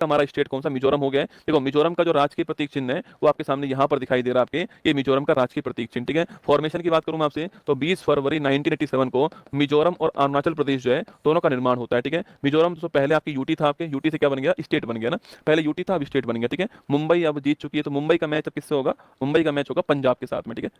हमारा स्टेट कौन सा, मिजोरम हो गया है। देखो मिजोरम का जो राजकीय प्रतीक चिन्ह है वो आपके सामने यहाँ पर दिखाई दे रहा है आपके, ये मिजोरम का राजकीय प्रतीक चिन्ह, ठीक है। फॉर्मेशन की बात करूं मैं आपसे तो 20 फरवरी 1987 को मिजोरम और अरुणाचल प्रदेश जो है दोनों का निर्माण होता है, ठीक है। मिजोरम तो पहले आपकी यूटी था, आपके यूटी से क्या बन गया, स्टेट बन गया ना, पहले यूटी था अब स्टेट बन गया, ठीक है। मुंबई अब जीत चुकी है, तो मुंबई का मैच अब किससे होगा, मुंबई का मैच होगा पंजाब के साथ में, ठीक है।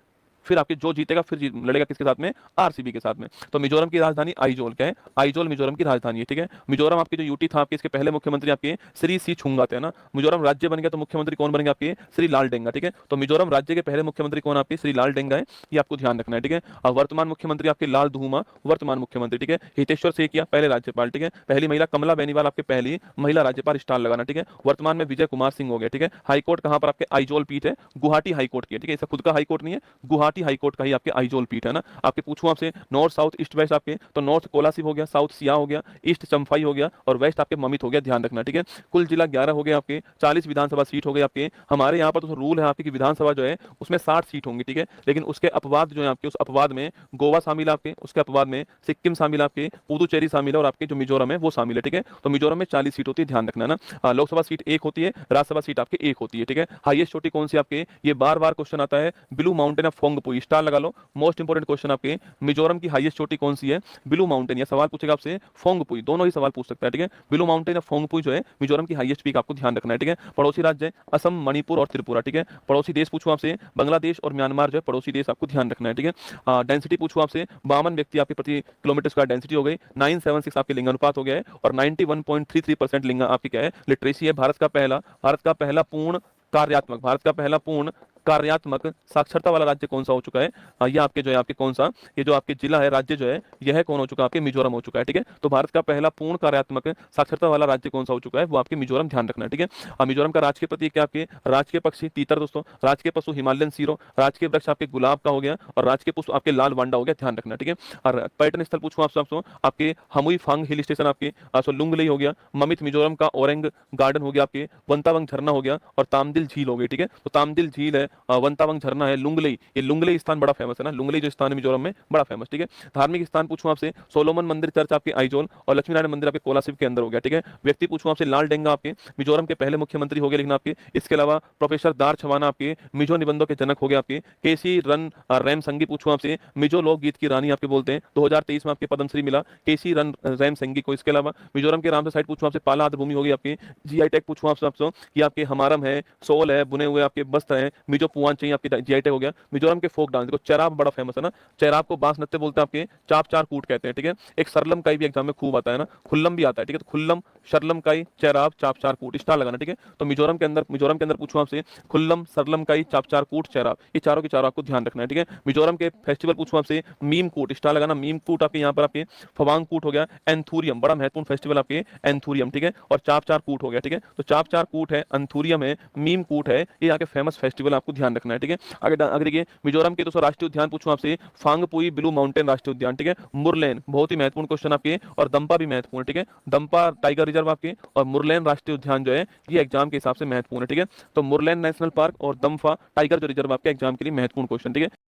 फिर आपके जो जीतेगा फिर लड़ेगा किसके साथ में, आरसीबी के साथ में। तो मिजोरम की राजधानी आइजोल क्या है, आइजोल मिजोरम की राजधानी है, ठीक है। मिजोरम आपके जो यूटी था आपके, इसके पहले मुख्यमंत्री आपके श्री सी छुंगा थे ना। मिजोरम राज्य बन गया तो मुख्यमंत्री कौन बन गया आपके, श्री लाल डेंगा, ठीक है। तो मिजोरम राज्य के पहले मुख्यमंत्री कौन आपके, श्री लाल डेंगा है, ये आपको ध्यान रखना है, ठीक है। अब वर्तमान मुख्यमंत्री आपके लाल धूमा, वर्तमान मुख्यमंत्री, ठीक है। हितेश्वर सेकिया पहले राज्यपाल, ठीक है। पहली महिला कमला बेनीवाल आपके पहली महिला राज्यपाल, स्टार लगाना, ठीक है। वर्तमान में विजय कुमार सिंह हो गया, ठीक है। हाईकोर्ट कहां पर आपके, आइजोल पीठ है, गुवाहाटी हाईकोर्ट की है, ठीक है। इसका खुद का हाईकोर्ट नहीं है, गुवाहाटी हाईकोर्ट का ही आपके आइजोल पीठ है ना। आपके पूछूं आपसे नॉर्थ साउथ ईस्ट वेस्ट आपके, तो नॉर्थ कोलासिब हो गया, साउथ सिया हो गया, ईस्ट चंफाई हो गया और वेस्ट आपके ममित हो गया, ध्यान रखना, ठीक है। कुल जिला 11 हो गए आपके, 40 विधानसभा सीट हो गए आपके। हमारे यहाँ पर तो रूल है आपके कि विधानसभा जो है उसमें 60 सीट होंगी, ठीक है। लेकिन उसके अपवाद जो है आपके, उस अपवाद में गोवा शामिल है आपके, उसके अपवाद में सिक्किम शामिल है आपके, पुदुचेरी शामिल है और आपके जो मिजोरम है वो शामिल है, ठीक है। तो मिजोरम में 40 सीट होती है, ध्यान रखना है ना। लोकसभा सीट 1 होती है, राज्यसभा सीट आपके 1 होती है, ठीक है। हाईएस्ट चोटी कौन सी आपके, ये बार बार क्वेश्चन आता है, blue mountain of Phawngpui, star लगा लो, मोस्ट इंपोर्टेंट क्वेश्चन आपके। मिजोरम की हाईएस्ट चोटी कौन सी है, ब्लू माउंटेन, या सवाल पूछेगा आपसे फोंगपुई, दोनों ही सवाल पूछ सकता है, ठीक है। ब्लू माउंटेन ऑफ फोंगपुई जो है मिजोरम की हाईएस्ट पीक, आपको ध्यान रखना है, ठीक है। पड़ोसी राज्य है असम, मणिपुर और त्रिपुरा, ठीक है। पड़ोसी देश पूछूं आपसे, बांग्लादेश और म्यांमार जो है पड़ोसी देश, आपको ध्यान रखना है, ठीक है। डेंसिटी पूछूं आपसे, 52 व्यक्ति आपके प्रति किलोमीटर स्क्वायर डेंसिटी हो गई, 976 आपके लिंगानुपात हो गया है और 91.33% लिंग आपकी क्या है, लिटरेसी है। भारत का पहला पूर्ण कार्यात्मक, भारत का पहला पूर्ण कार्यात्मक साक्षरता वाला राज्य कौन सा हो चुका है, ये आपके जो है आपके कौन सा, ये जो आपके जिला है, राज्य जो है यह कौन हो चुका है आपके, मिजोरम हो चुका है, ठीक है। तो भारत का पहला पूर्ण कार्यात्मक साक्षरता वाला राज्य कौन सा हो चुका है, वो आपके मिजोरम, ध्यान रखना है, ठीक है। मिजोरम का राजकीय प्रतीक क्या आपके, राजकीय पक्षी तीतर दोस्तों, राजकीय पशु हिमालयन सीरो, राजकीय वृक्ष आपके गुलाब का हो गया और राजकीय पुष्प आपके लाल वांडा हो गया, ध्यान रखना, ठीक है। और पर्यटन स्थल पूछूं आपसे आपके हमुई फांग हिल स्टेशन आपके, लुंगलई हो गया, ममित मिजोरम का औरंग गार्डन हो गया आपके, वंतावंग झरना हो गया और तामदिल झील हो गई, ठीक है। तो तामदिल झील है, वंतावंग झरना है, लुंगलई, ये लुंगलई स्थान बड़ा फेमस है ना, लुंगलई जो स्थान है मिजोरम में बड़ा फेमस, ठीक है। धार्मिक स्थान पूछूं आपसे, सोलोमन मंदिर चर्च आपके आइजोल और लक्ष्मी नारायण मंदिर आपके कोलासिब के अंदर हो गया, ठीक है। व्यक्ति पूछूं आपसे, लाल डेंगा आपके मिजोरम के पहले मुख्यमंत्री हो गए, लेकिन आपके इसके अलावा प्रोफेसर दार छवाना आपके मिजो निबंधों के जनक हो गए आपके। केसी रन रैम संगी पूछूं आपसे, मिजो लोकगीत की रानी आपके बोलते हैं, 2023 में आपके पद्मश्री मिला केसी रन रैम संगी को। इसके अलावा मिजोरम के रामसर साइड पूछूं आपसे, पाला आर्द्र भूमि होगी आपकी। जीआई टैग पूछूं आपसे कि आपके हमारम है, सोल है, बुने हुए आपके वस्त्र है, मिजो पुआन चाहिए आपके, जीआई टैग हो गया। मिजोरम के फोक डांस देखो, चैराब बड़ा फेमस है ना, चैराब को बांस नृत्य बोलते हैं आपके, चाप चार कूट कहते हैं, ठीक है। एक सरलम काई भी एग्जाम में खूब आता है ना, खुल्लम भी आता है, ठीक है। तो खुल्लम, शरलम काई, चैराब, चाप चार कूट, स्टार लगाना, ठीक है। तो मिजोरम के अंदर पूछूं आपसे, खुल्लम, सरलम काई, चाप चार कूट, चैराब, ये चारों के चारों आपको ध्यान रखना है, ठीक है। मिजोरम के फेस्टिवल पूछूं आपसे, मीम कूट, स्टार लगाना, मीम कूट आपके यहाँ पर आपके फवांग कूट हो गया, एंथुरियम बड़ा महत्वपूर्ण फेस्टिवल आपके एंथुरियम, ठीक है। और चाप चार कूट हो गया, ठीक है। तो चाप चार कूट है, एंथुरियम है, मीम कूट है, ये यहाँ के फेमस फेस्टिवल आपको ध्यान रखना है, ठीक है। आगे देखिए, मिजोरम के दोस्तों राष्ट्रीय उद्यान पूछूं आपसे, फांगपुई ब्लू माउंटेन राष्ट्रीय उद्यान, ठीक है। मुरलेन बहुत ही महत्वपूर्ण क्वेश्चन आपके, और दंपा भी महत्वपूर्ण, ठीक है। दंपा टाइगर रिजर्व आपके और मुरलेन राष्ट्रीय उद्यान जो है ये एग्जाम के हिसाब से महत्वपूर्ण है, ठीक है। तो मुरलेन नेशनल पार्क और दंफा टाइगर जो रिजर्व आपके एग्जाम के लिए महत्वपूर्ण क्वेश्चन, ठीक है।